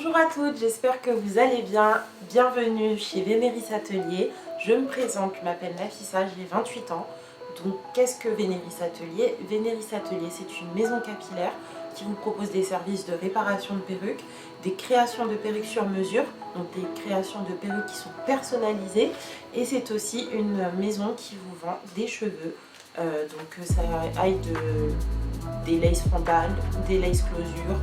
Bonjour à toutes, j'espère que vous allez bien. Bienvenue chez Vénéris Atelier. Je me présente, je m'appelle Nafissa, j'ai 28 ans. Donc qu'est-ce que Vénéris Atelier? Vénéris Atelier, c'est une maison capillaire qui vous propose des services de réparation de perruques, des créations de perruques sur mesure, donc des créations de perruques qui sont personnalisées. Et c'est aussi une maison qui vous vend des cheveux. Donc ça aille des laces frontales, des laces closures,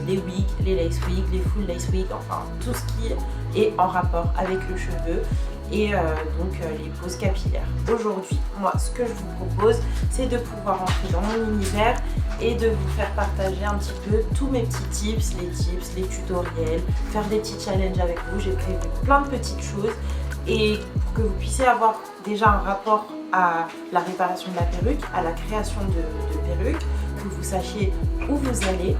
les wigs, les lace wigs, les full lace wigs, enfin tout ce qui est en rapport avec le cheveu et donc les poses capillaires. Aujourd'hui, moi ce que je vous propose, c'est de pouvoir entrer dans mon univers et de vous faire partager un petit peu tous mes petits tips, les tutoriels, faire des petits challenges avec vous. J'ai prévu plein de petites choses et pour que vous puissiez avoir déjà un rapport à la réparation de la perruque, à la création de perruques, que vous sachiez où vous allez,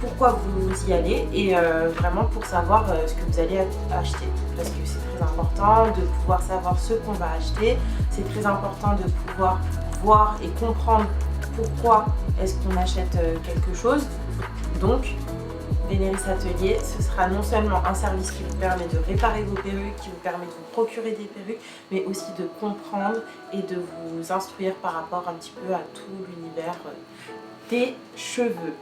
pourquoi vous y allez et vraiment pour savoir ce que vous allez acheter. Parce que c'est très important de pouvoir savoir ce qu'on va acheter, c'est très important de pouvoir voir et comprendre pourquoi est-ce qu'on achète quelque chose. Donc, Vénéris Atelier, ce sera non seulement un service qui vous permet de réparer vos perruques, qui vous permet de vous procurer des perruques, mais aussi de comprendre et de vous instruire par rapport un petit peu à tout l'univers des cheveux.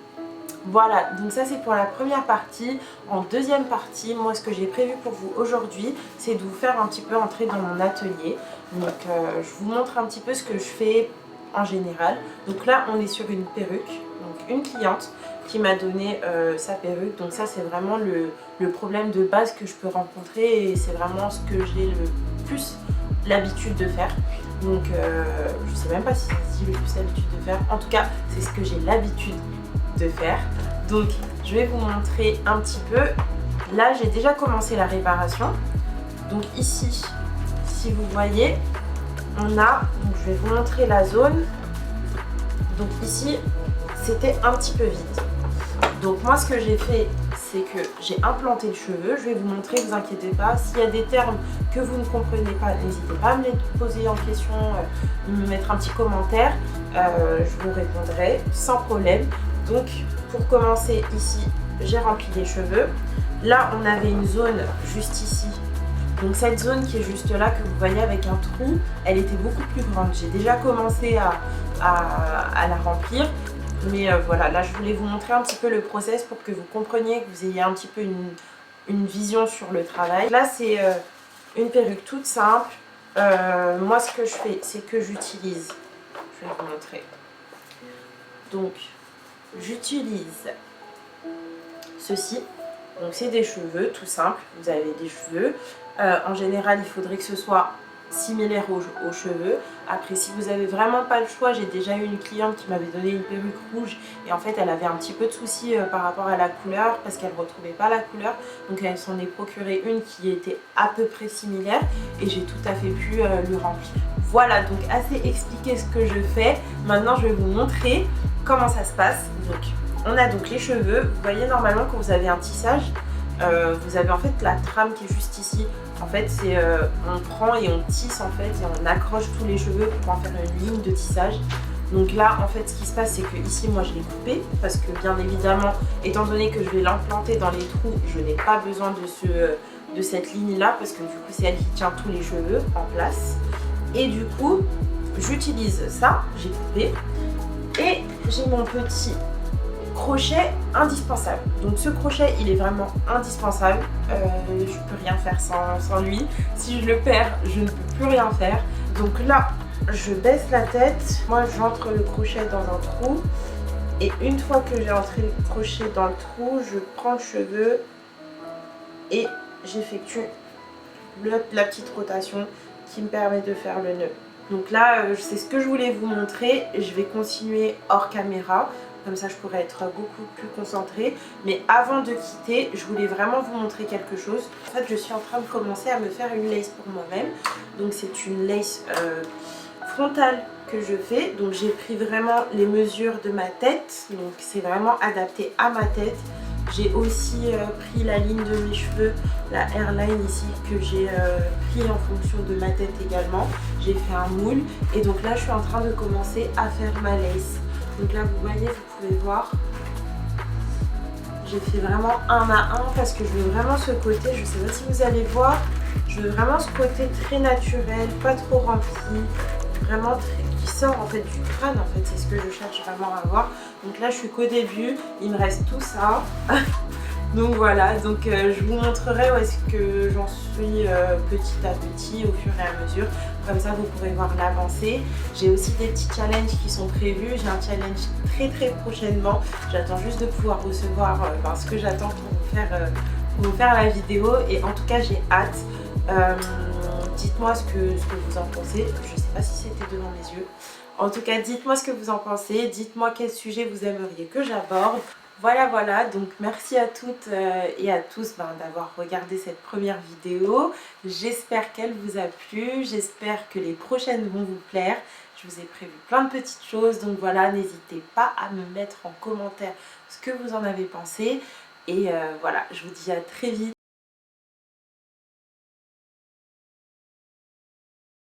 Voilà, donc ça c'est pour la première partie. En deuxième partie, moi ce que j'ai prévu pour vous aujourd'hui, c'est de vous faire un petit peu entrer dans mon atelier. Donc je vous montre un petit peu ce que je fais en général. Donc là on est sur une perruque, donc une cliente qui m'a donné sa perruque. Donc ça c'est vraiment le problème de base que je peux rencontrer et c'est vraiment ce que j'ai le plus l'habitude de faire. Donc je sais même pas si c'est le plus l'habitude de faire. En tout cas c'est ce que j'ai l'habitude de faire. Donc je vais vous montrer un petit peu. Là j'ai déjà commencé la réparation. Donc ici, si vous voyez, on a, donc je vais vous montrer la zone. Donc ici c'était un petit peu vide. Donc moi ce que j'ai fait, c'est que j'ai implanté le cheveu. Je vais vous montrer, ne vous inquiétez pas. S'il y a des termes que vous ne comprenez pas, n'hésitez pas à me les poser en question, me mettre un petit commentaire. Je vous répondrai sans problème. Donc pour commencer ici, j'ai rempli les cheveux. Là on avait une zone juste ici. Donc cette zone qui est juste là, que vous voyez avec un trou, elle était beaucoup plus grande. J'ai déjà commencé à la remplir. Mais voilà, là je voulais vous montrer un petit peu le process pour que vous compreniez, que vous ayez un petit peu une vision sur le travail. Là c'est une perruque toute simple. Moi ce que je fais, c'est que j'utilise, je vais vous montrer. Donc j'utilise ceci. Donc c'est des cheveux tout simple, vous avez des cheveux. En général il faudrait que ce soit similaire aux cheveux. Après si vous avez vraiment pas le choix, j'ai déjà eu une cliente qui m'avait donné une perruque rouge et en fait elle avait un petit peu de soucis par rapport à la couleur parce qu'elle ne retrouvait pas la couleur, donc elle s'en est procuré une qui était à peu près similaire et j'ai tout à fait pu le remplir. Voilà, donc assez expliqué ce que je fais. Maintenant je vais vous montrer comment ça se passe. Donc on a donc les cheveux, vous voyez normalement quand vous avez un tissage, vous avez en fait la trame qui est juste ici. En fait c'est on prend et on tisse en fait et on accroche tous les cheveux pour en faire une ligne de tissage. Donc là en fait ce qui se passe c'est que ici moi je l'ai coupé parce que bien évidemment étant donné que je vais l'implanter dans les trous, je n'ai pas besoin de cette ligne là parce que du coup c'est elle qui tient tous les cheveux en place. Et du coup j'utilise ça, j'ai coupé et j'ai mon petit crochet indispensable. Donc ce crochet il est vraiment indispensable, je peux rien faire sans lui. Si je le perds je ne peux plus rien faire. Donc là je baisse la tête, moi j'entre le crochet dans un trou et une fois que j'ai entré le crochet dans le trou, je prends le cheveu et j'effectue la petite rotation qui me permet de faire le nœud. Donc là c'est ce que je voulais vous montrer. Je vais continuer hors caméra, comme ça je pourrais être beaucoup plus concentrée. Mais avant de quitter, je voulais vraiment vous montrer quelque chose. En fait je suis en train de commencer à me faire une lace pour moi-même. Donc c'est une lace frontale que je fais. Donc j'ai pris vraiment les mesures de ma tête. Donc c'est vraiment adapté à ma tête. J'ai aussi pris la ligne de mes cheveux, la hairline ici, que j'ai pris en fonction de ma tête également. J'ai fait un moule et donc là je suis en train de commencer à faire ma lace. Donc là vous voyez, vous pouvez voir, J'ai fait vraiment un à un parce que je veux vraiment ce côté, je sais pas si vous allez voir, je veux vraiment ce côté très naturel, pas trop rempli, vraiment qui sort en fait du crâne en fait, c'est ce que je cherche vraiment à avoir. Donc là je suis qu'au début, il me reste tout ça. Donc voilà, donc je vous montrerai où est-ce que j'en suis petit à petit au fur et à mesure. Comme ça vous pourrez voir l'avancée. J'ai aussi des petits challenges qui sont prévus. J'ai un challenge très prochainement. J'attends juste de pouvoir recevoir ce que j'attends pour vous faire la vidéo. Et en tout cas j'ai hâte. Dites-moi ce que vous en pensez. Je ne sais pas si c'était devant mes yeux. En tout cas dites-moi ce que vous en pensez. Dites-moi quel sujet vous aimeriez que j'aborde. Voilà, donc merci à toutes et à tous d'avoir regardé cette première vidéo. J'espère qu'elle vous a plu, j'espère que les prochaines vont vous plaire. Je vous ai prévu plein de petites choses, donc voilà, n'hésitez pas à me mettre en commentaire ce que vous en avez pensé. Et voilà, je vous dis à très vite.